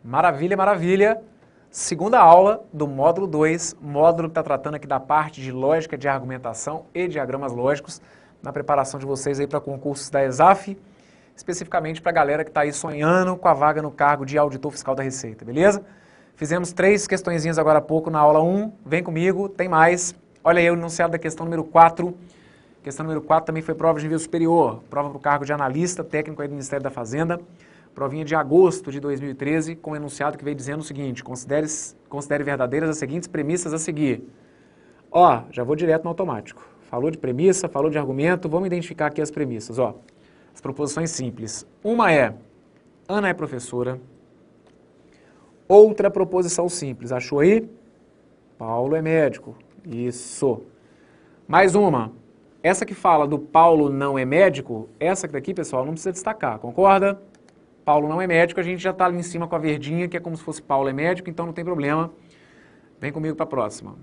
Maravilha, maravilha. Segunda aula do módulo 2, módulo que está tratando aqui da parte de lógica de argumentação e diagramas lógicos, na preparação de vocês aí para concursos da ESAF, especificamente para a galera que está aí sonhando com a vaga no cargo de auditor fiscal da Receita, beleza? Fizemos 3 questõezinhas agora há pouco na aula 1, vem comigo, tem mais. Olha aí o enunciado da questão número 4. Questão número 4 também foi prova de nível superior, prova para o cargo de analista técnico aí do Ministério da Fazenda, provinha de agosto de 2013, com um enunciado que veio dizendo o seguinte: considere verdadeiras as seguintes premissas a seguir. Ó, já vou direto no automático. Falou de premissa, falou de argumento, vamos identificar aqui as premissas, ó. As proposições simples. Uma é, Ana é professora. Outra proposição simples, achou aí? Paulo é médico. Isso. Mais uma. Essa que fala do Paulo não é médico, essa daqui, pessoal, não precisa destacar, concorda? Paulo não é médico, a gente já está ali em cima com a verdinha, que é como se fosse Paulo é médico, então não tem problema. Vem comigo para a próxima.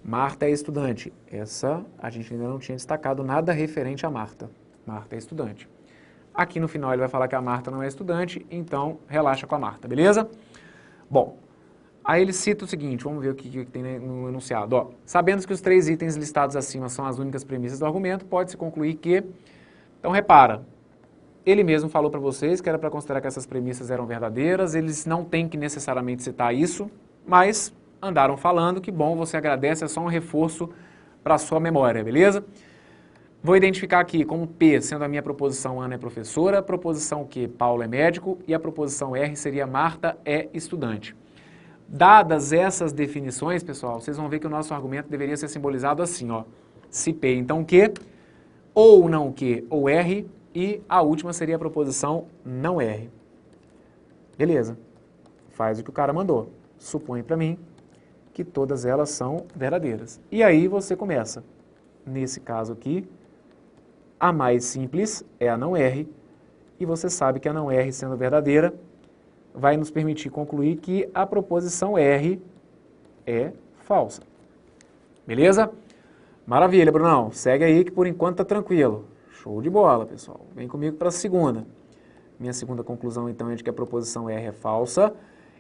Marta é estudante. Essa a gente ainda não tinha destacado nada referente a Marta. Marta é estudante. Aqui no final ele vai falar que a Marta não é estudante, então relaxa com a Marta, beleza? Bom, aí ele cita o seguinte, vamos ver o que tem no enunciado. Ó, sabendo que os 3 itens listados acima são as únicas premissas do argumento, pode-se concluir que... Então repara, ele mesmo falou para vocês que era para considerar que essas premissas eram verdadeiras, eles não têm que necessariamente citar isso, mas andaram falando que, bom, você agradece, é só um reforço para a sua memória, beleza? Vou identificar aqui como P, sendo a minha proposição Ana é professora, a proposição Q, Paulo é médico, e a proposição R seria Marta é estudante. Dadas essas definições, pessoal, vocês vão ver que o nosso argumento deveria ser simbolizado assim, ó. Se P, então Q, ou não Q, ou R, e a última seria a proposição não R. Beleza. Faz o que o cara mandou. Supõe para mim que todas elas são verdadeiras. E aí você começa. Nesse caso aqui, a mais simples é a não R, e você sabe que a não R, sendo verdadeira, vai nos permitir concluir que a proposição R é falsa. Beleza? Maravilha, Brunão. Segue aí que por enquanto tá tranquilo. Show de bola, pessoal. Vem comigo para a segunda. Minha segunda conclusão, então, é de que a proposição R é falsa.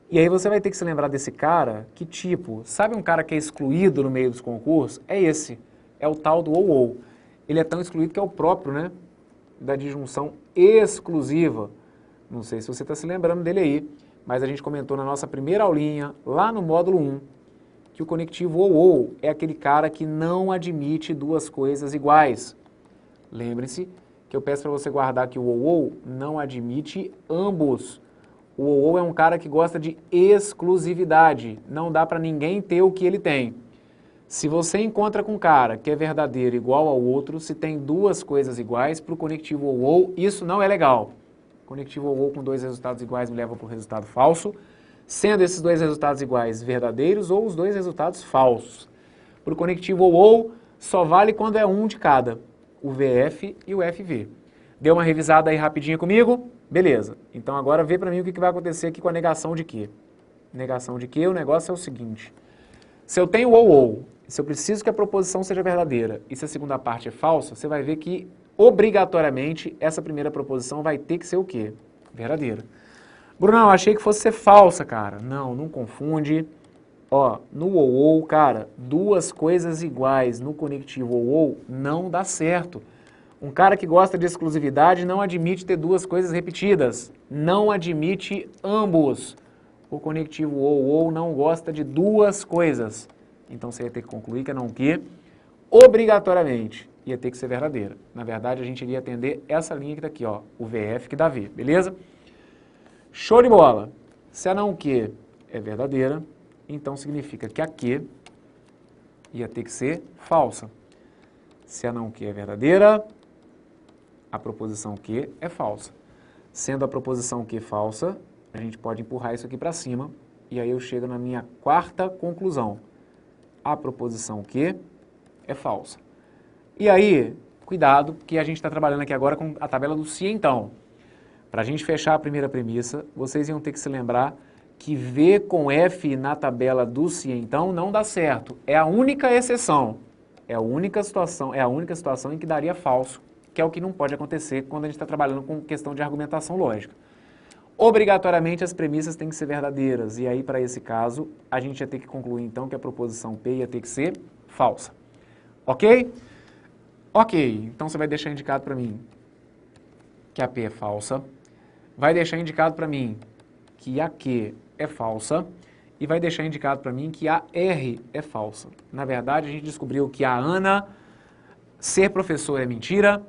E aí você vai ter que se lembrar desse cara, que tipo, sabe um cara que é excluído no meio dos concursos? É esse. É o tal do ou. Ele é tão excluído que é o próprio, né? Da disjunção exclusiva. Não sei se você está se lembrando dele aí, mas a gente comentou na nossa primeira aulinha, lá no módulo 1, que o conectivo ou é aquele cara que não admite duas coisas iguais. Lembre-se que eu peço para você guardar que o ou não admite ambos. O ou é um cara que gosta de exclusividade. Não dá para ninguém ter o que ele tem. Se você encontra com um cara que é verdadeiro igual ao outro, se tem duas coisas iguais, para o conectivo ou, isso não é legal. Conectivo ou com 2 resultados iguais me leva para o resultado falso, sendo esses 2 resultados iguais verdadeiros ou os 2 resultados falsos. Para o conectivo ou, só vale quando é um de cada. O VF e o FV. Deu uma revisada aí rapidinho comigo? Beleza. Então agora vê para mim o que vai acontecer aqui com a negação de Q. Negação de Q, o negócio é o seguinte. Se eu tenho ou, se eu preciso que a proposição seja verdadeira e se a segunda parte é falsa, você vai ver que obrigatoriamente essa primeira proposição vai ter que ser o quê? Verdadeira. Brunão, achei que fosse ser falsa, cara. Não, não confunde. Ó, no ou, cara, duas coisas iguais no conectivo ou não dá certo. Um cara que gosta de exclusividade não admite ter duas coisas repetidas. Não admite ambos. O conectivo ou não gosta de duas coisas. Então você ia ter que concluir que a não que, obrigatoriamente, ia ter que ser verdadeira. Na verdade, a gente iria atender essa linha que tá aqui, ó, o VF que dá V, beleza? Show de bola! Se a não que é verdadeira, então significa que a Q ia ter que ser falsa. Se a não Q é verdadeira, a proposição Q é falsa. Sendo a proposição Q falsa, a gente pode empurrar isso aqui para cima, e aí eu chego na minha quarta conclusão. A proposição Q é falsa. E aí, cuidado, que a gente está trabalhando aqui agora com a tabela do se então. Para a gente fechar a primeira premissa, vocês iam ter que se lembrar que V com F na tabela do se então não dá certo. É a única exceção. É a única situação em que daria falso, que é o que não pode acontecer quando a gente está trabalhando com questão de argumentação lógica. obrigatoriamente as premissas têm que ser verdadeiras. E aí, para esse caso, a gente ia ter que concluir, então, que a proposição P ia ter que ser falsa. Ok? Ok, então você vai deixar indicado para mim que a P é falsa, vai deixar indicado para mim que a Q é falsa e vai deixar indicado para mim que a R é falsa. Na verdade, a gente descobriu que a Ana ser professora é mentira,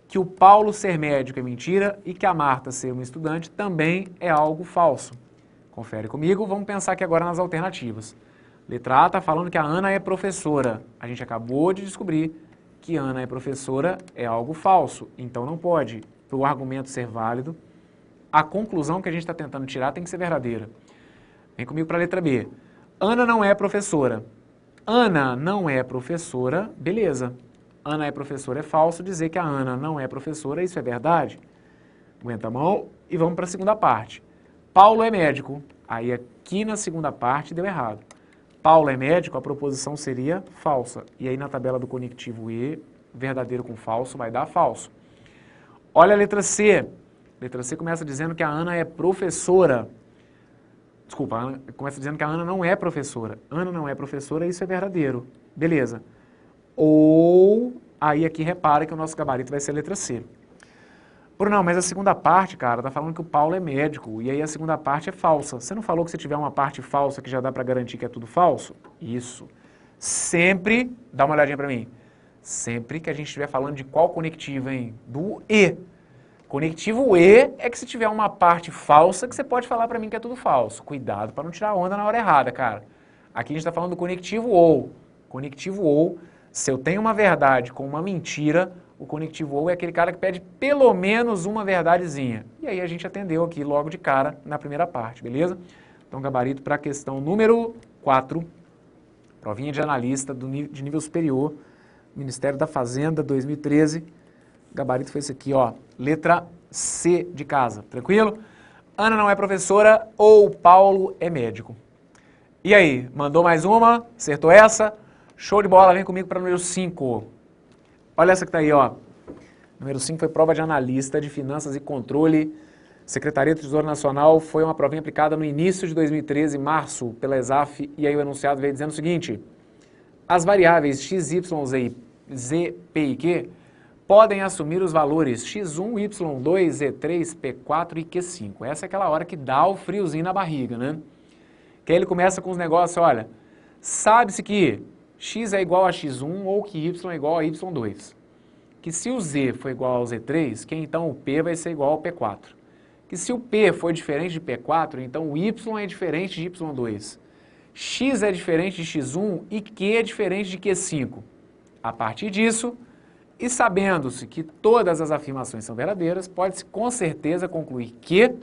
que o Paulo ser médico é mentira e que a Marta ser uma estudante também é algo falso. Confere comigo, vamos pensar aqui agora nas alternativas. Letra A está falando que a Ana é professora. A gente acabou de descobrir que Ana é professora é algo falso, então não pode, para o argumento ser válido, a conclusão que a gente está tentando tirar tem que ser verdadeira. Vem comigo para a letra B. Ana não é professora. Ana não é professora, beleza. Ana é professora é falso, dizer que a Ana não é professora, isso é verdade? Aguenta a mão e vamos para a segunda parte. Paulo é médico. Aí aqui na segunda parte deu errado. Paulo é médico, a proposição seria falsa. E aí na tabela do conectivo E, verdadeiro com falso, vai dar falso. Olha a letra C. Letra C começa dizendo que a Ana é professora. Desculpa, começa dizendo que a Ana não é professora. Ana não é professora, isso é verdadeiro. Beleza. Ou, aí aqui repara que o nosso gabarito vai ser a letra C. Bruno, mas a segunda parte, cara, tá falando que o Paulo é médico, e aí a segunda parte é falsa. Você não falou que se tiver uma parte falsa que já dá para garantir que é tudo falso? Isso. Sempre, dá uma olhadinha para mim, sempre que a gente estiver falando de qual conectivo, hein? Do E. Conectivo E é que se tiver uma parte falsa que você pode falar para mim que é tudo falso. Cuidado para não tirar onda na hora errada, cara. Aqui a gente está falando do conectivo OU. Conectivo OU, se eu tenho uma verdade com uma mentira, o conectivo OU é aquele cara que pede pelo menos uma verdadezinha. E aí a gente atendeu aqui logo de cara na primeira parte, beleza? Então, gabarito para a questão número 4, provinha de analista de nível superior, Ministério da Fazenda, 2013. Gabarito foi esse aqui, ó, letra C de casa, tranquilo? Ana não é professora ou Paulo é médico. E aí, mandou mais uma? Acertou essa? Show de bola, vem comigo para o número 5. Olha essa que tá aí, ó. Número 5 foi prova de analista de finanças e controle. Secretaria do Tesouro Nacional, foi uma provinha aplicada no início de 2013, março, pela ESAF, e aí o enunciado veio dizendo o seguinte: as variáveis x, y, z, p e q podem assumir os valores x1, y2, z3, p4 e q5. Essa é aquela hora que dá o friozinho na barriga, né? Que aí ele começa com os negócios, olha, sabe-se que x é igual a x1 ou que y é igual a y2. Que se o z for igual ao z3, que então o p vai ser igual ao p4. Que se o p for diferente de p4, então o y é diferente de y2. X é diferente de x1 e q é diferente de q5. A partir disso, e sabendo-se que todas as afirmações são verdadeiras, pode-se com certeza concluir que...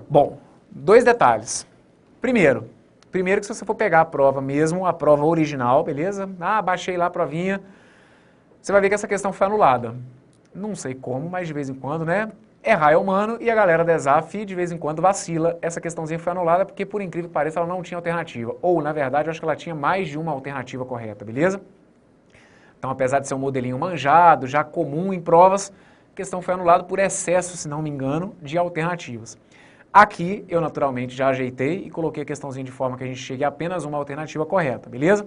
Bom, dois detalhes. Primeiro que se você for pegar a prova mesmo, a prova original, beleza? Ah, baixei lá a provinha, você vai ver que essa questão foi anulada. Não sei como, mas de vez em quando, né? Errar é humano e a galera da ESAF de vez em quando vacila. Essa questãozinha foi anulada porque, por incrível que pareça, ela não tinha alternativa. Ou, na verdade, eu acho que ela tinha mais de uma alternativa correta, beleza? Então, apesar de ser um modelinho manjado, já comum em provas, a questão foi anulada por excesso, se não me engano, de alternativas. Aqui, eu naturalmente já ajeitei e coloquei a questãozinha de forma que a gente chegue a apenas uma alternativa correta, beleza?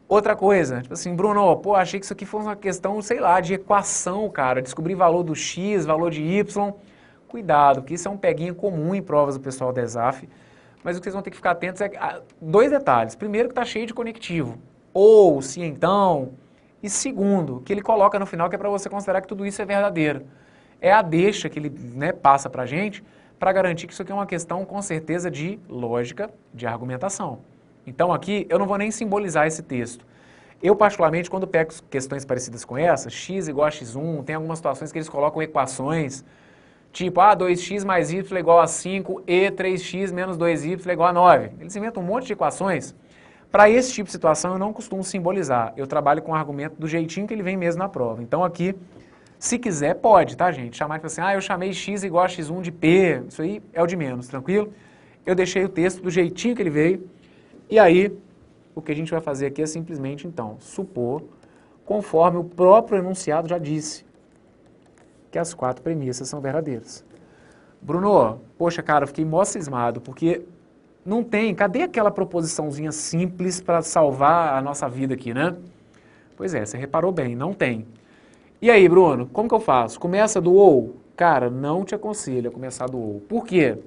Outra coisa, tipo assim, Bruno, pô, achei que isso aqui fosse uma questão, sei lá, de equação, cara, descobrir valor do x, valor de y. Cuidado, porque isso é um peguinho comum em provas do pessoal da ESAF, mas o que vocês vão ter que ficar atentos é dois detalhes. Primeiro, que está cheio de conectivo, ou, se então, e segundo, que ele coloca no final que é para você considerar que tudo isso é verdadeiro. É a deixa que ele, né, passa para a gente para garantir que isso aqui é uma questão, com certeza, de lógica, de argumentação. Então aqui eu não vou nem simbolizar esse texto. Eu, particularmente, quando pego questões parecidas com essa, x igual a x1, tem algumas situações que eles colocam equações, tipo, 2x mais y é igual a 5 e 3x menos 2y é igual a 9. Eles inventam um monte de equações. Para esse tipo de situação eu não costumo simbolizar. Eu trabalho com o argumento do jeitinho que ele vem mesmo na prova. Então aqui, se quiser, pode, tá, gente? Chamar tipo assim, eu chamei x igual a x1 de p, isso aí é o de menos, tranquilo? Eu deixei o texto do jeitinho que ele veio. E aí, o que a gente vai fazer aqui é simplesmente, então, supor, conforme o próprio enunciado já disse, que as 4 premissas são verdadeiras. Bruno, poxa, cara, eu fiquei mó cismado, porque não tem, cadê aquela proposiçãozinha simples para salvar a nossa vida aqui, né? Pois é, você reparou bem, não tem. E aí, Bruno, como que eu faço? Começa do ou? Cara, não te aconselho a começar do ou. Por quê?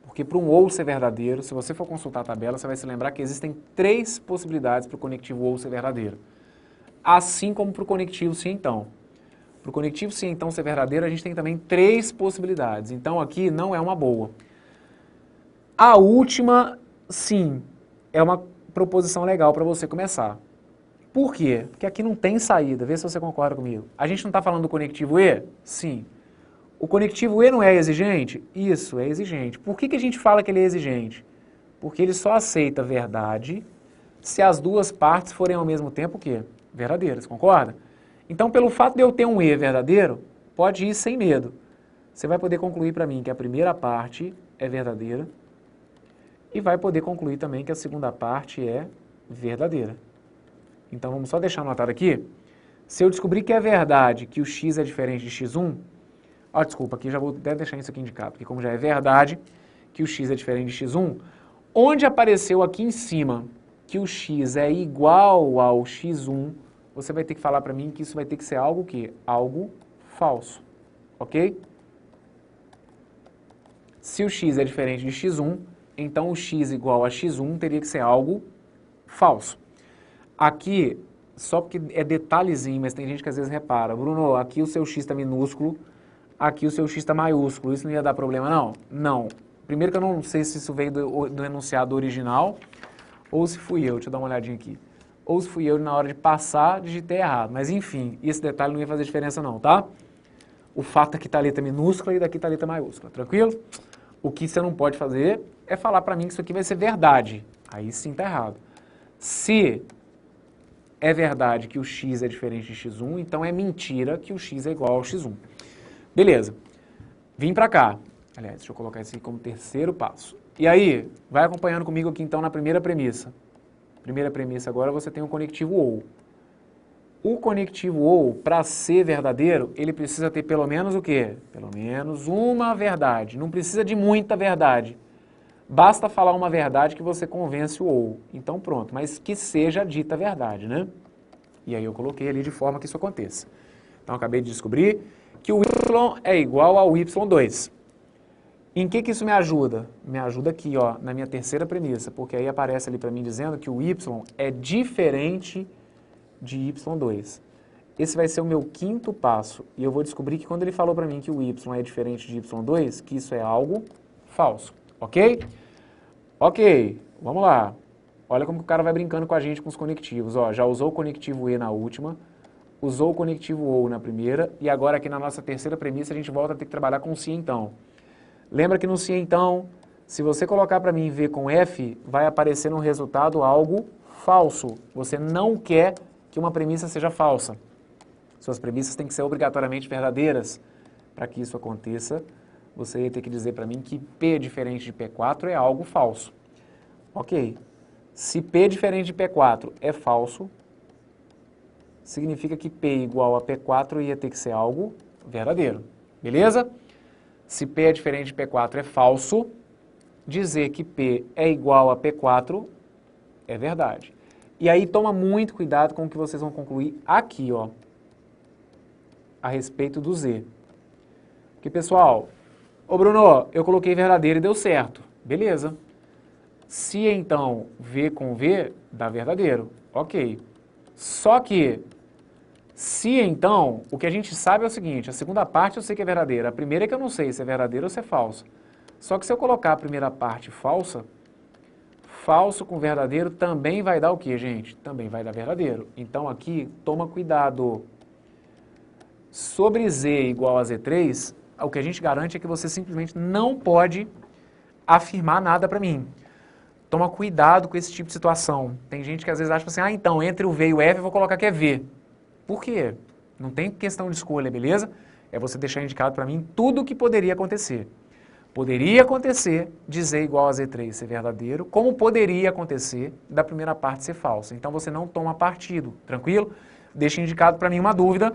Porque para um ou ser verdadeiro, se você for consultar a tabela, você vai se lembrar que existem 3 possibilidades para o conectivo ou ser verdadeiro. Assim como para o conectivo sim então. Para o conectivo sim então ser verdadeiro, a gente tem também 3 possibilidades. Então aqui não é uma boa. A última, sim, é uma proposição legal para você começar. Por quê? Porque aqui não tem saída, vê se você concorda comigo. A gente não está falando do conectivo E? Sim. O conectivo E não é exigente? Isso, é exigente. Por que a gente fala que ele é exigente? Porque ele só aceita verdade se as duas partes forem ao mesmo tempo o quê? Verdadeiras, concorda? Então, pelo fato de eu ter um E verdadeiro, pode ir sem medo. Você vai poder concluir para mim que a primeira parte é verdadeira e vai poder concluir também que a segunda parte é verdadeira. Então, vamos só deixar anotado aqui. Se eu descobrir que é verdade que o x é diferente de x1, desculpa, aqui já vou até deixar isso aqui indicado, porque como já é verdade que o x é diferente de x1, onde apareceu aqui em cima que o x é igual ao x1, você vai ter que falar para mim que isso vai ter que ser algo que? Algo falso, ok? Se o x é diferente de x1, então o x igual a x1 teria que ser algo falso. Aqui, só porque é detalhezinho, mas tem gente que às vezes repara, Bruno, aqui o seu x está minúsculo, aqui o seu x está maiúsculo, isso não ia dar problema não? Não. Primeiro que eu não sei se isso veio do enunciado original, ou se fui eu, deixa eu dar uma olhadinha aqui. Ou se fui eu na hora de passar, digitei errado. Mas enfim, esse detalhe não ia fazer diferença não, tá? O fato é que está a letra minúscula e daqui está a letra maiúscula, tranquilo? O que você não pode fazer é falar para mim que isso aqui vai ser verdade. Aí sim está errado. Se é verdade que o x é diferente de x1, então é mentira que o x é igual ao x1. Beleza. Vim para cá. Aliás, deixa eu colocar isso aqui como terceiro passo. E aí, vai acompanhando comigo aqui então na primeira premissa. Primeira premissa agora, você tem um conectivo OU. O conectivo OU, para ser verdadeiro, ele precisa ter pelo menos o quê? Pelo menos uma verdade. Não precisa de muita verdade. Basta falar uma verdade que você convence o OU. Então pronto, mas que seja dita verdade, né? E aí eu coloquei ali de forma que isso aconteça. Então acabei de descobrir que o y é igual ao y2. Em que isso me ajuda? Me ajuda aqui, ó, na minha terceira premissa, porque aí aparece ali para mim dizendo que o y é diferente de y2. Esse vai ser o meu quinto passo, e eu vou descobrir que quando ele falou para mim que o y é diferente de y2, que isso é algo falso, ok? Ok, vamos lá. Olha como que o cara vai brincando com a gente com os conectivos, ó, já usou o conectivo E na última, usou o conectivo OU na primeira, e agora aqui na nossa terceira premissa a gente volta a ter que trabalhar com se então. Lembra que no se então, se você colocar para mim V com F, vai aparecer no resultado algo falso. Você não quer que uma premissa seja falsa. Suas premissas têm que ser obrigatoriamente verdadeiras. Para que isso aconteça, você ia ter que dizer para mim que P diferente de P4 é algo falso. Ok. Se P diferente de P4 é falso, significa que P igual a P4 ia ter que ser algo verdadeiro. Beleza? Se P é diferente de P4 é falso, dizer que P é igual a P4 é verdade. E aí toma muito cuidado com o que vocês vão concluir aqui, ó, a respeito do Z. Porque, pessoal, ô Bruno, eu coloquei verdadeiro e deu certo. Beleza. Se então V com V dá verdadeiro, ok. Só que, se então, o que a gente sabe é o seguinte, a segunda parte eu sei que é verdadeira, a primeira é que eu não sei se é verdadeiro ou se é falso. Só que se eu colocar a primeira parte falsa, falso com verdadeiro também vai dar o quê, gente? Também vai dar verdadeiro. Então aqui, toma cuidado. Sobre Z igual a Z3, o que a gente garante é que você simplesmente não pode afirmar nada para mim. Toma cuidado com esse tipo de situação. Tem gente que às vezes acha assim, então, entre o V e o F eu vou colocar que é V. Por quê? Não tem questão de escolha, beleza? É você deixar indicado para mim tudo o que poderia acontecer. Poderia acontecer de Z igual a Z3 ser verdadeiro, como poderia acontecer da primeira parte ser falsa. Então você não toma partido, tranquilo? Deixa indicado para mim uma dúvida,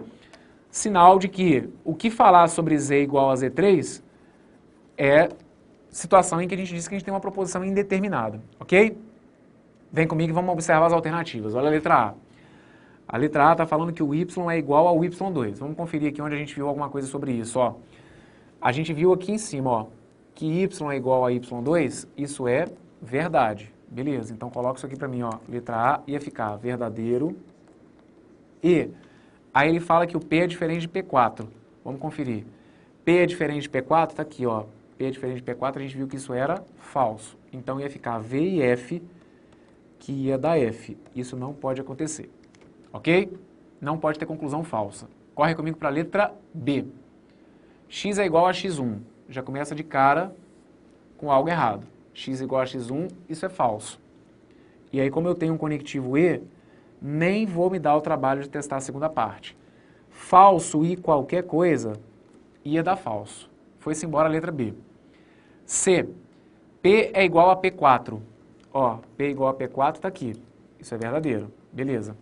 sinal de que o que falar sobre Z igual a Z3 é situação em que a gente diz que a gente tem uma proposição indeterminada, ok? Vem comigo e vamos observar as alternativas. Olha a letra A. A letra A está falando que o y é igual ao y2. Vamos conferir aqui onde a gente viu alguma coisa sobre isso, ó. A gente viu aqui em cima, ó, que y é igual a y2, isso é verdade. Beleza, então coloca isso aqui para mim, ó. Letra A ia ficar verdadeiro. E aí ele fala que o P é diferente de P4. Vamos conferir. P é diferente de P4, tá aqui, ó. P é diferente de P4, a gente viu que isso era falso. Então ia ficar V e F, que ia dar F. Isso não pode acontecer. Ok? Não pode ter conclusão falsa. Corre comigo para a letra B. X é igual a x1. Já começa de cara com algo errado. X igual a x1, isso é falso. E aí, como eu tenho um conectivo E, nem vou me dar o trabalho de testar a segunda parte. Falso e qualquer coisa ia dar falso. Foi-se embora a letra B. C. P é igual a P4. Ó, P igual a P4 está aqui. Isso é verdadeiro. Beleza.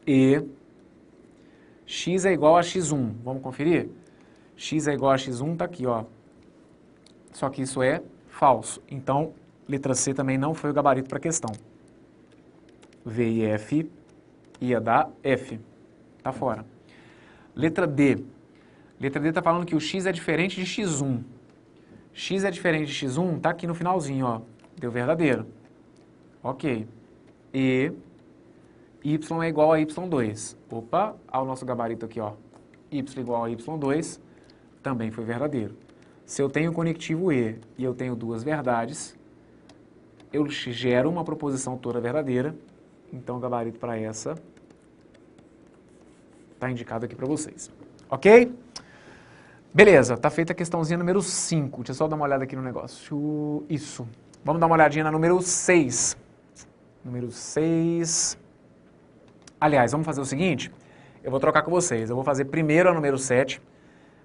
E X é igual a x1. Vamos conferir? X é igual a x1 está aqui, ó. Só que isso é falso. Então, letra C também não foi o gabarito para a questão. V e F ia dar F. Tá fora. Letra D. Letra D está falando que o X é diferente de x1. X é diferente de x1, tá aqui no finalzinho, ó. Deu verdadeiro. Ok. E Y é igual a Y2. Opa, olha o nosso gabarito aqui, ó. Y igual a Y2 também foi verdadeiro. Se eu tenho conectivo E e eu tenho duas verdades, eu gero uma proposição toda verdadeira. Então o gabarito para essa está indicado aqui para vocês. Ok? Beleza, tá feita a questãozinha número 5. Deixa eu só dar uma olhada aqui no negócio. Isso. Vamos dar uma olhadinha na número 6. Número 6. Aliás, vamos fazer o seguinte. Eu vou trocar com vocês. Eu vou fazer primeiro a número 7.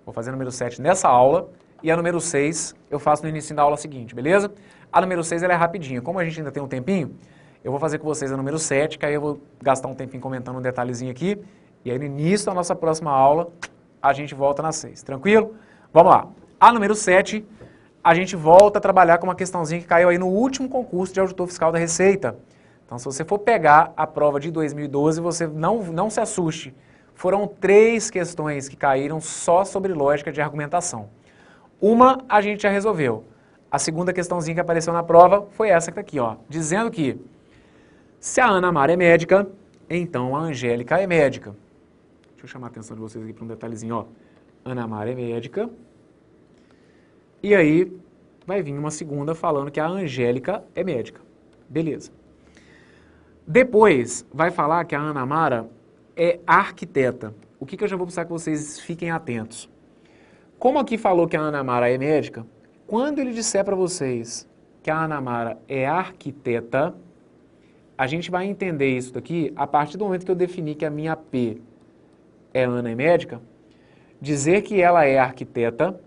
Vou fazer a número 7 nessa aula. E a número 6 eu faço no início da aula seguinte, beleza? A número 6 ela é rapidinha. Como a gente ainda tem um tempinho, eu vou fazer com vocês a número 7, que aí eu vou gastar um tempinho comentando um detalhezinho aqui. E aí no início da nossa próxima aula, a gente volta na 6. Tranquilo? Vamos lá. A número 7, a gente volta a trabalhar com uma questãozinha que caiu aí no último concurso de auditor fiscal da Receita. Então, se você for pegar a prova de 2012, você não se assuste. Foram 3 questões que caíram só sobre lógica de argumentação. Uma a gente já resolveu. A segunda questãozinha que apareceu na prova foi essa que está aqui, ó. Dizendo que se a Ana Mara é médica, então a Angélica é médica. Deixa eu chamar a atenção de vocês aqui para um detalhezinho, ó. Ana Mara é médica. E aí vai vir uma segunda falando que a Angélica é médica. Beleza. Depois vai falar que a Ana Mara é arquiteta. O que eu já vou precisar que vocês fiquem atentos. Como aqui falou que a Ana Mara é médica, quando ele disser para vocês que a Ana Mara é arquiteta, a gente vai entender isso daqui a partir do momento que eu definir que a minha P é Ana é médica, dizer que ela é arquiteta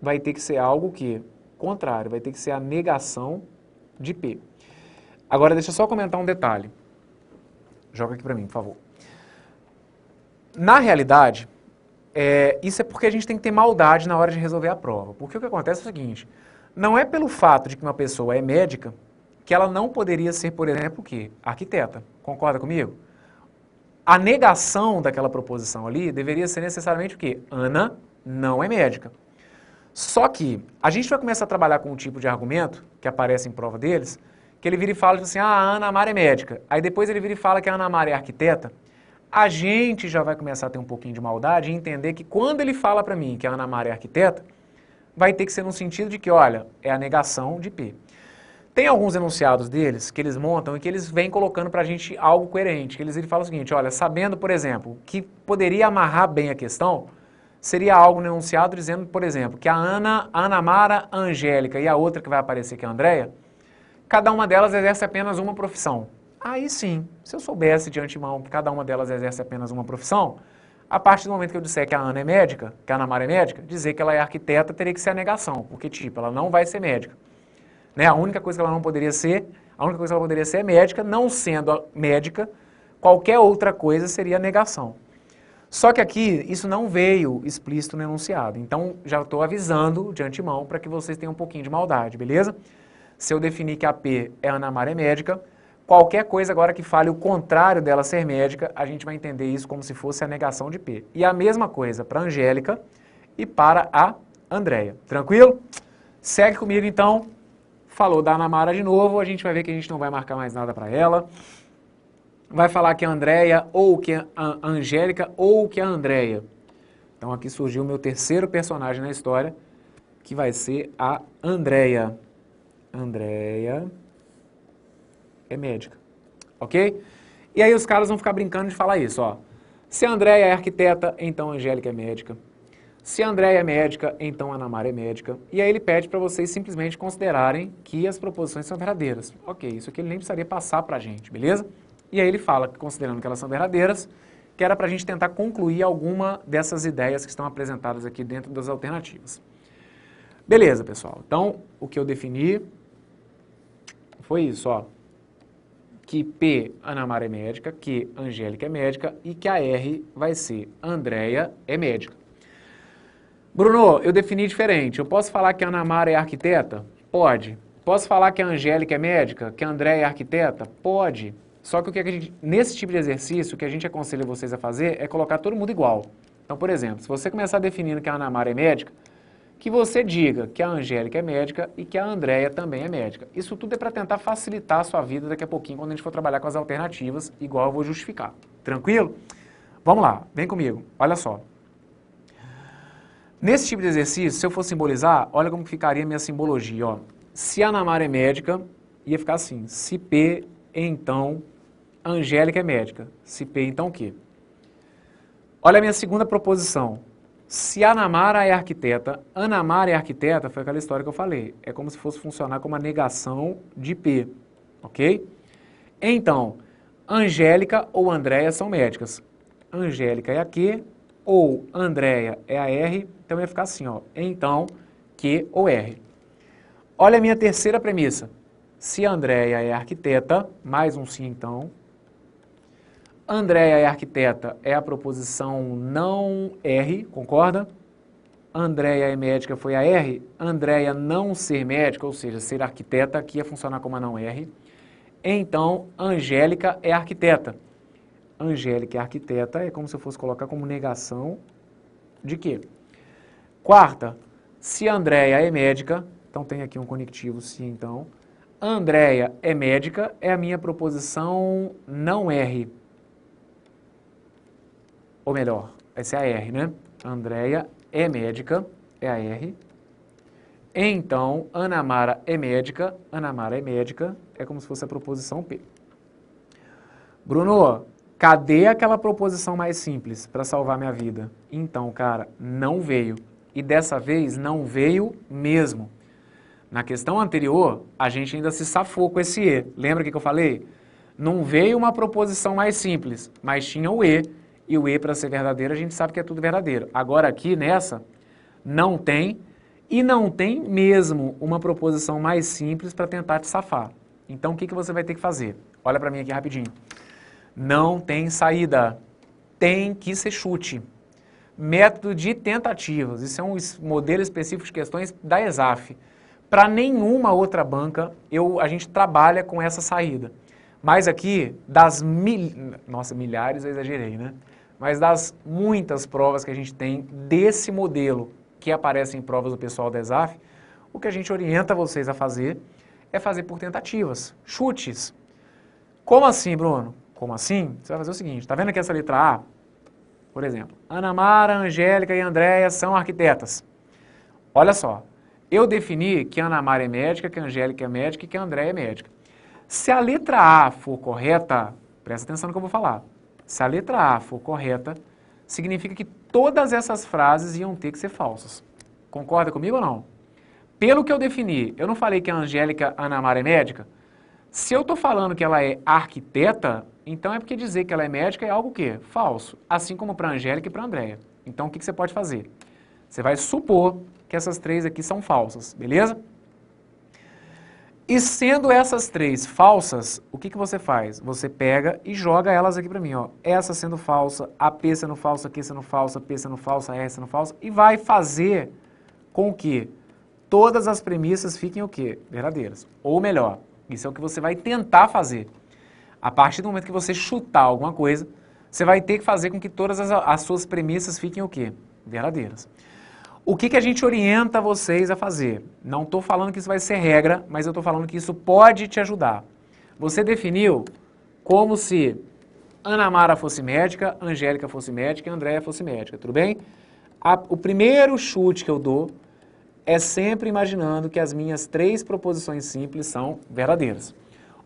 vai ter que ser algo que, contrário, vai ter que ser a negação de P. Agora, deixa eu só comentar um detalhe. Joga aqui para mim, por favor. Na realidade, isso é porque a gente tem que ter maldade na hora de resolver a prova. Porque o que acontece é o seguinte, não é pelo fato de que uma pessoa é médica que ela não poderia ser, por exemplo, o quê? Arquiteta. Concorda comigo? A negação daquela proposição ali deveria ser necessariamente o quê? Ana não é médica. Só que a gente vai começar a trabalhar com um tipo de argumento que aparece em prova deles, que ele vira e fala assim, a Ana Mara é médica. Aí depois ele vira e fala que a Ana Mara é arquiteta. A gente já vai começar a ter um pouquinho de maldade e entender que quando ele fala para mim que a Ana Mara é arquiteta, vai ter que ser no sentido de que, olha, é a negação de P. Tem alguns enunciados deles que eles montam e que eles vêm colocando para a gente algo coerente. Que eles falam o seguinte, olha, sabendo, por exemplo, que poderia amarrar bem a questão, seria algo no enunciado dizendo, por exemplo, que a Ana Mara, a Angélica e a outra que vai aparecer, que é a Andréia, cada uma delas exerce apenas uma profissão. Aí sim, se eu soubesse de antemão que cada uma delas exerce apenas uma profissão, a partir do momento que eu disser que a Ana é médica, que a Ana Mara é médica, dizer que ela é arquiteta teria que ser a negação, porque, tipo, ela não vai ser médica. Né? A única coisa que ela não poderia ser, é médica, não sendo médica, qualquer outra coisa seria a negação. Só que aqui, isso não veio explícito no enunciado. Então, já estou avisando de antemão para que vocês tenham um pouquinho de maldade, beleza? Se eu definir que a P é Ana Mara é médica, qualquer coisa agora que fale o contrário dela ser médica, a gente vai entender isso como se fosse a negação de P. E a mesma coisa para a Angélica e para a Andréia. Tranquilo? Segue comigo então. Falou da Ana Mara de novo, a gente vai ver que a gente não vai marcar mais nada para ela. Vai falar que é a Andréia, ou que é a Angélica, ou que é a Andréia. Então aqui surgiu o meu terceiro personagem na história, que vai ser a Andréia. Andréia é médica, ok? E aí os caras vão ficar brincando de falar isso, ó. Se a Andréia é arquiteta, então a Angélica é médica. Se a Andréia é médica, então a Ana Mara é médica. E aí ele pede para vocês simplesmente considerarem que as proposições são verdadeiras. Ok, isso aqui ele nem precisaria passar para a gente, beleza? E aí ele fala, considerando que elas são verdadeiras, que era para a gente tentar concluir alguma dessas ideias que estão apresentadas aqui dentro das alternativas. Beleza, pessoal. Então, o que eu defini foi isso, ó. Que P, Ana Mara é médica, que Angélica é médica e que a R vai ser Andréia é médica. Bruno, eu defini diferente. Eu posso falar que a Ana Mara é arquiteta? Pode. Posso falar que a Angélica é médica? Que a Andréia é arquiteta? Pode. Só que o que a gente, nesse tipo de exercício, o que a gente aconselha vocês a fazer é colocar todo mundo igual. Então, por exemplo, se você começar definindo que a Ana Mara é médica, que você diga que a Angélica é médica e que a Andréia também é médica. Isso tudo é para tentar facilitar a sua vida daqui a pouquinho, quando a gente for trabalhar com as alternativas, igual eu vou justificar. Tranquilo? Vamos lá, vem comigo. Olha só. Nesse tipo de exercício, se eu for simbolizar, olha como ficaria a minha simbologia. Ó. Se a Ana Mara é médica, ia ficar assim. Se P, então, Angélica é médica. Se P, então o quê? Olha a minha segunda proposição. Se a Ana Mara é arquiteta, Ana Mara é arquiteta, foi aquela história que eu falei. É como se fosse funcionar como uma negação de P, ok? Então, Angélica ou Andréia são médicas. Angélica é a Q, ou Andréia é a R, então ia ficar assim, ó. Então, Q ou R. Olha a minha terceira premissa. Se a Andréia é arquiteta, mais um sim então. Andréia é arquiteta é a proposição não R, concorda? Andréia é médica foi a R. Andréia não ser médica, ou seja, ser arquiteta, aqui ia funcionar como a não R. Então, Angélica é arquiteta. Angélica é arquiteta é como se eu fosse colocar como negação de quê? Quarta, se Andréia é médica, então tem aqui um conectivo se então. Andréia é médica é a minha proposição não R. Ou melhor, essa é a R, né? Andréia é médica, é a R. Então, Ana Mara é médica é como se fosse a proposição P. Bruno, cadê aquela proposição mais simples para salvar minha vida? Então, cara, não veio. E dessa vez não veio mesmo. Na questão anterior, a gente ainda se safou com esse E. Lembra o que eu falei? Não veio uma proposição mais simples, mas tinha o E. E o E, para ser verdadeiro, a gente sabe que é tudo verdadeiro. Agora aqui, nessa, não tem, e não tem mesmo uma proposição mais simples para tentar te safar. Então, o que você vai ter que fazer? Olha para mim aqui rapidinho. Não tem saída. Tem que ser chute. Método de tentativas. Isso é um modelo específico de questões da ESAF. Para nenhuma outra banca, a gente trabalha com essa saída. Mas aqui, milhares eu exagerei, né? Mas das muitas provas que a gente tem desse modelo que aparecem em provas do pessoal da ESAF, o que a gente orienta vocês a fazer é fazer por tentativas, chutes. Como assim, Bruno? Como assim? Você vai fazer o seguinte, tá vendo aqui essa letra A? Por exemplo, Ana Mara, Angélica e Andréia são arquitetas. Olha só, eu defini que a Ana Mara é médica, que a Angélica é médica e que a Andréia é médica. Se a letra A for correta, presta atenção no que eu vou falar. Se a letra A for correta, significa que todas essas frases iam ter que ser falsas. Concorda comigo ou não? Pelo que eu defini, eu não falei que a Angélica Ana Mara é médica? Se eu estou falando que ela é arquiteta, então é porque dizer que ela é médica é algo o quê? Falso. Assim como para a Angélica e para a Andréia. Então o que você pode fazer? Você vai supor que essas três aqui são falsas, beleza? E sendo essas três falsas, o que você faz? Você pega e joga elas aqui para mim, ó. Essa sendo falsa, a P sendo falsa, Q sendo falsa, P sendo falsa, R sendo falsa, e vai fazer com que todas as premissas fiquem o quê? Verdadeiras. Ou melhor, isso é o que você vai tentar fazer. A partir do momento que você chutar alguma coisa, você vai ter que fazer com que todas as suas premissas fiquem o quê? Verdadeiras. O que a gente orienta vocês a fazer? Não estou falando que isso vai ser regra, mas eu estou falando que isso pode te ajudar. Você definiu como se Ana Mara fosse médica, Angélica fosse médica e Andréia fosse médica, tudo bem? O primeiro chute que eu dou é sempre imaginando que as minhas três proposições simples são verdadeiras.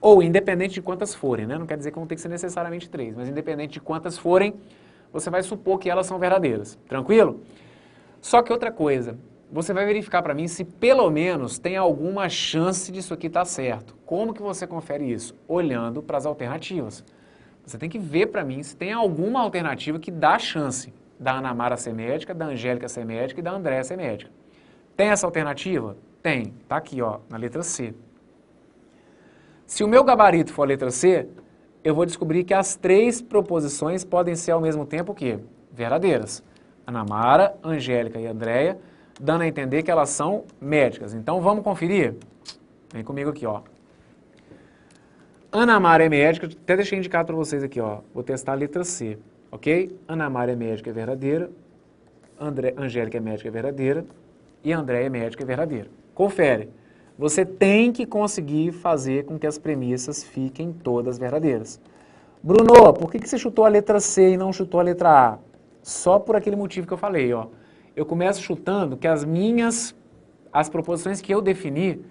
Ou independente de quantas forem, né? Não quer dizer que vão ter que ser necessariamente três, mas independente de quantas forem, você vai supor que elas são verdadeiras. Tranquilo? Só que outra coisa, você vai verificar para mim se pelo menos tem alguma chance disso aqui estar certo. Como que você confere isso? Olhando para as alternativas. Você tem que ver para mim se tem alguma alternativa que dá chance da Ana Mara ser médica, da Angélica ser médica e da Andréia ser médica. Tem essa alternativa? Tem. Tá aqui, ó, na letra C. Se o meu gabarito for a letra C, eu vou descobrir que as três proposições podem ser ao mesmo tempo o quê? Verdadeiras. Ana Mara, Angélica e Andréia, dando a entender que elas são médicas. Então vamos conferir? Vem comigo aqui, ó. Ana Mara é médica, até deixei indicado para vocês aqui, ó. Vou testar a letra C, ok? Ana Mara é médica, é verdadeira. Angélica é médica, é verdadeira. E Andréia é médica, é verdadeira. Confere. Você tem que conseguir fazer com que as premissas fiquem todas verdadeiras. Bruno, por que você chutou a letra C e não chutou a letra A? Só por aquele motivo que eu falei, ó. Eu começo chutando que as proposições que eu defini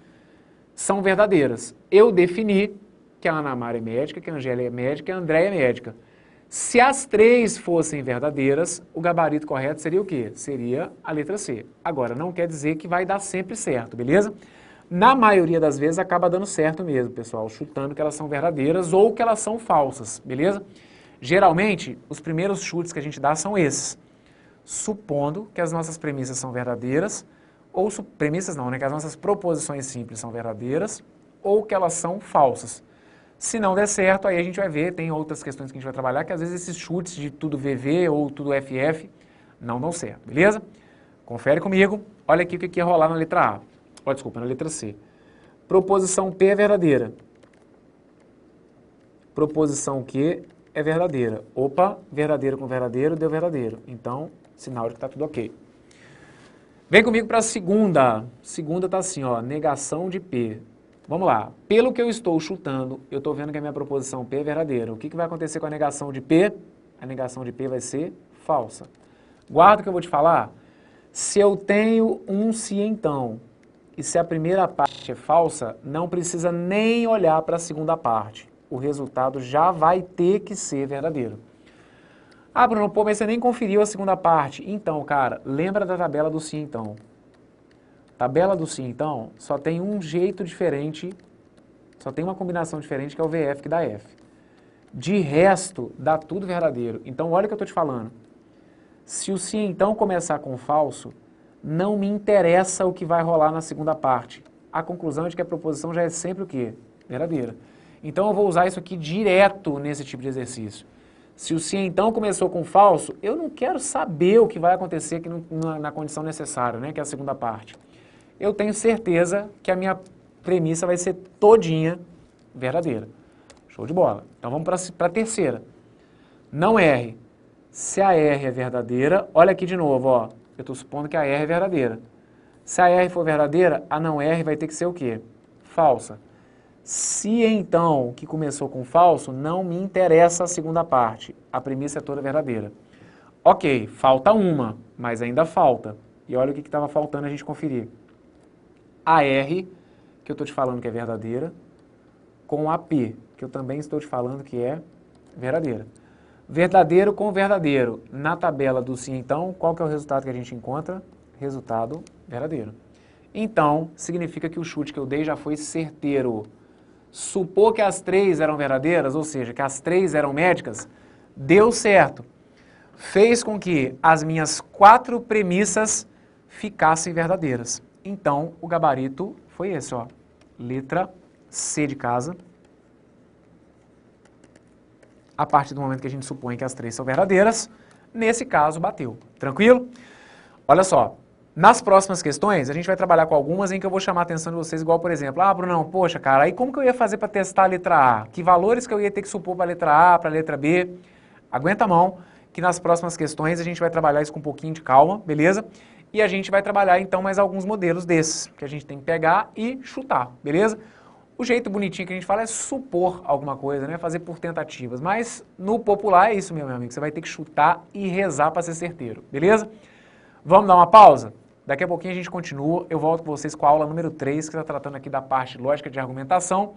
são verdadeiras. Eu defini que a Ana Mara é médica, que a Angélica é médica, que a Andréia é médica. Se as três fossem verdadeiras, o gabarito correto seria o quê? Seria a letra C. Agora, não quer dizer que vai dar sempre certo, beleza? Na maioria das vezes acaba dando certo mesmo, pessoal, chutando que elas são verdadeiras ou que elas são falsas, beleza? Geralmente, os primeiros chutes que a gente dá são esses, supondo que as nossas premissas são verdadeiras, ou premissas não, né? Que as nossas proposições simples são verdadeiras, ou que elas são falsas. Se não der certo, aí a gente vai ver, tem outras questões que a gente vai trabalhar, que às vezes esses chutes de tudo VV ou tudo FF não dão certo, beleza? Confere comigo, olha aqui o que ia rolar na letra A. Oh, desculpa, na letra C. Proposição P é verdadeira. Proposição Q é verdadeira. Opa, verdadeiro com verdadeiro deu verdadeiro. Então, sinal de que está tudo ok. Vem comigo para a segunda. Segunda está assim, ó, negação de P. Vamos lá. Pelo que eu estou chutando, eu estou vendo que a minha proposição P é verdadeira. O que vai acontecer com a negação de P? A negação de P vai ser falsa. Guarda o que eu vou te falar. Se eu tenho um se então, e se a primeira parte é falsa, não precisa nem olhar para a segunda parte. O resultado já vai ter que ser verdadeiro. Ah, Bruno, pô, mas você nem conferiu a segunda parte. Então, cara, lembra da tabela do sim, então. Tabela do sim, então, só tem um jeito diferente, só tem uma combinação diferente que é o VF que dá F. De resto, dá tudo verdadeiro. Então, olha o que eu estou te falando. Se o sim, então, começar com falso, não me interessa o que vai rolar na segunda parte. A conclusão é de que a proposição já é sempre o quê? Verdadeira. Então, eu vou usar isso aqui direto nesse tipo de exercício. Se o sim, então, começou com falso, eu não quero saber o que vai acontecer aqui na condição necessária, né, que é a segunda parte. Eu tenho certeza que a minha premissa vai ser todinha verdadeira. Show de bola. Então, vamos para a terceira. Não erre. Se a R é verdadeira, olha aqui de novo, ó. Eu estou supondo que a R é verdadeira. Se a R for verdadeira, a não R vai ter que ser o quê? Falsa. Se então o que começou com falso, não me interessa a segunda parte. A premissa é toda verdadeira. Ok, falta uma, mas ainda falta. E olha o que estava faltando a gente conferir. A R, que eu estou te falando que é verdadeira, com a P, que eu também estou te falando que é verdadeira. Verdadeiro com verdadeiro. Na tabela do sim, então, qual que é o resultado que a gente encontra? Resultado verdadeiro. Então, significa que o chute que eu dei já foi certeiro. Supor que as três eram verdadeiras, ou seja, que as três eram médicas, deu certo. Fez com que as minhas 4 premissas ficassem verdadeiras. Então, o gabarito foi esse, ó, letra C de casa, a partir do momento que a gente supõe que as três são verdadeiras, nesse caso bateu. Tranquilo? Olha só, nas próximas questões a gente vai trabalhar com algumas em que eu vou chamar a atenção de vocês, igual por exemplo, Brunão, poxa cara, aí como que eu ia fazer para testar a letra A? Que valores que eu ia ter que supor para a letra A, para a letra B? Aguenta a mão, que nas próximas questões a gente vai trabalhar isso com um pouquinho de calma, beleza? E a gente vai trabalhar então mais alguns modelos desses, que a gente tem que pegar e chutar, beleza? O jeito bonitinho que a gente fala é supor alguma coisa, né? Fazer por tentativas, mas no popular é isso, meu amigo, você vai ter que chutar e rezar para ser certeiro, beleza? Vamos dar uma pausa? Daqui a pouquinho a gente continua, eu volto com vocês com a aula número 3, que está tratando aqui da parte lógica de argumentação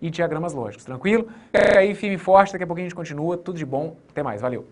e diagramas lógicos, tranquilo? É aí, firme e forte, daqui a pouquinho a gente continua, tudo de bom, até mais, valeu!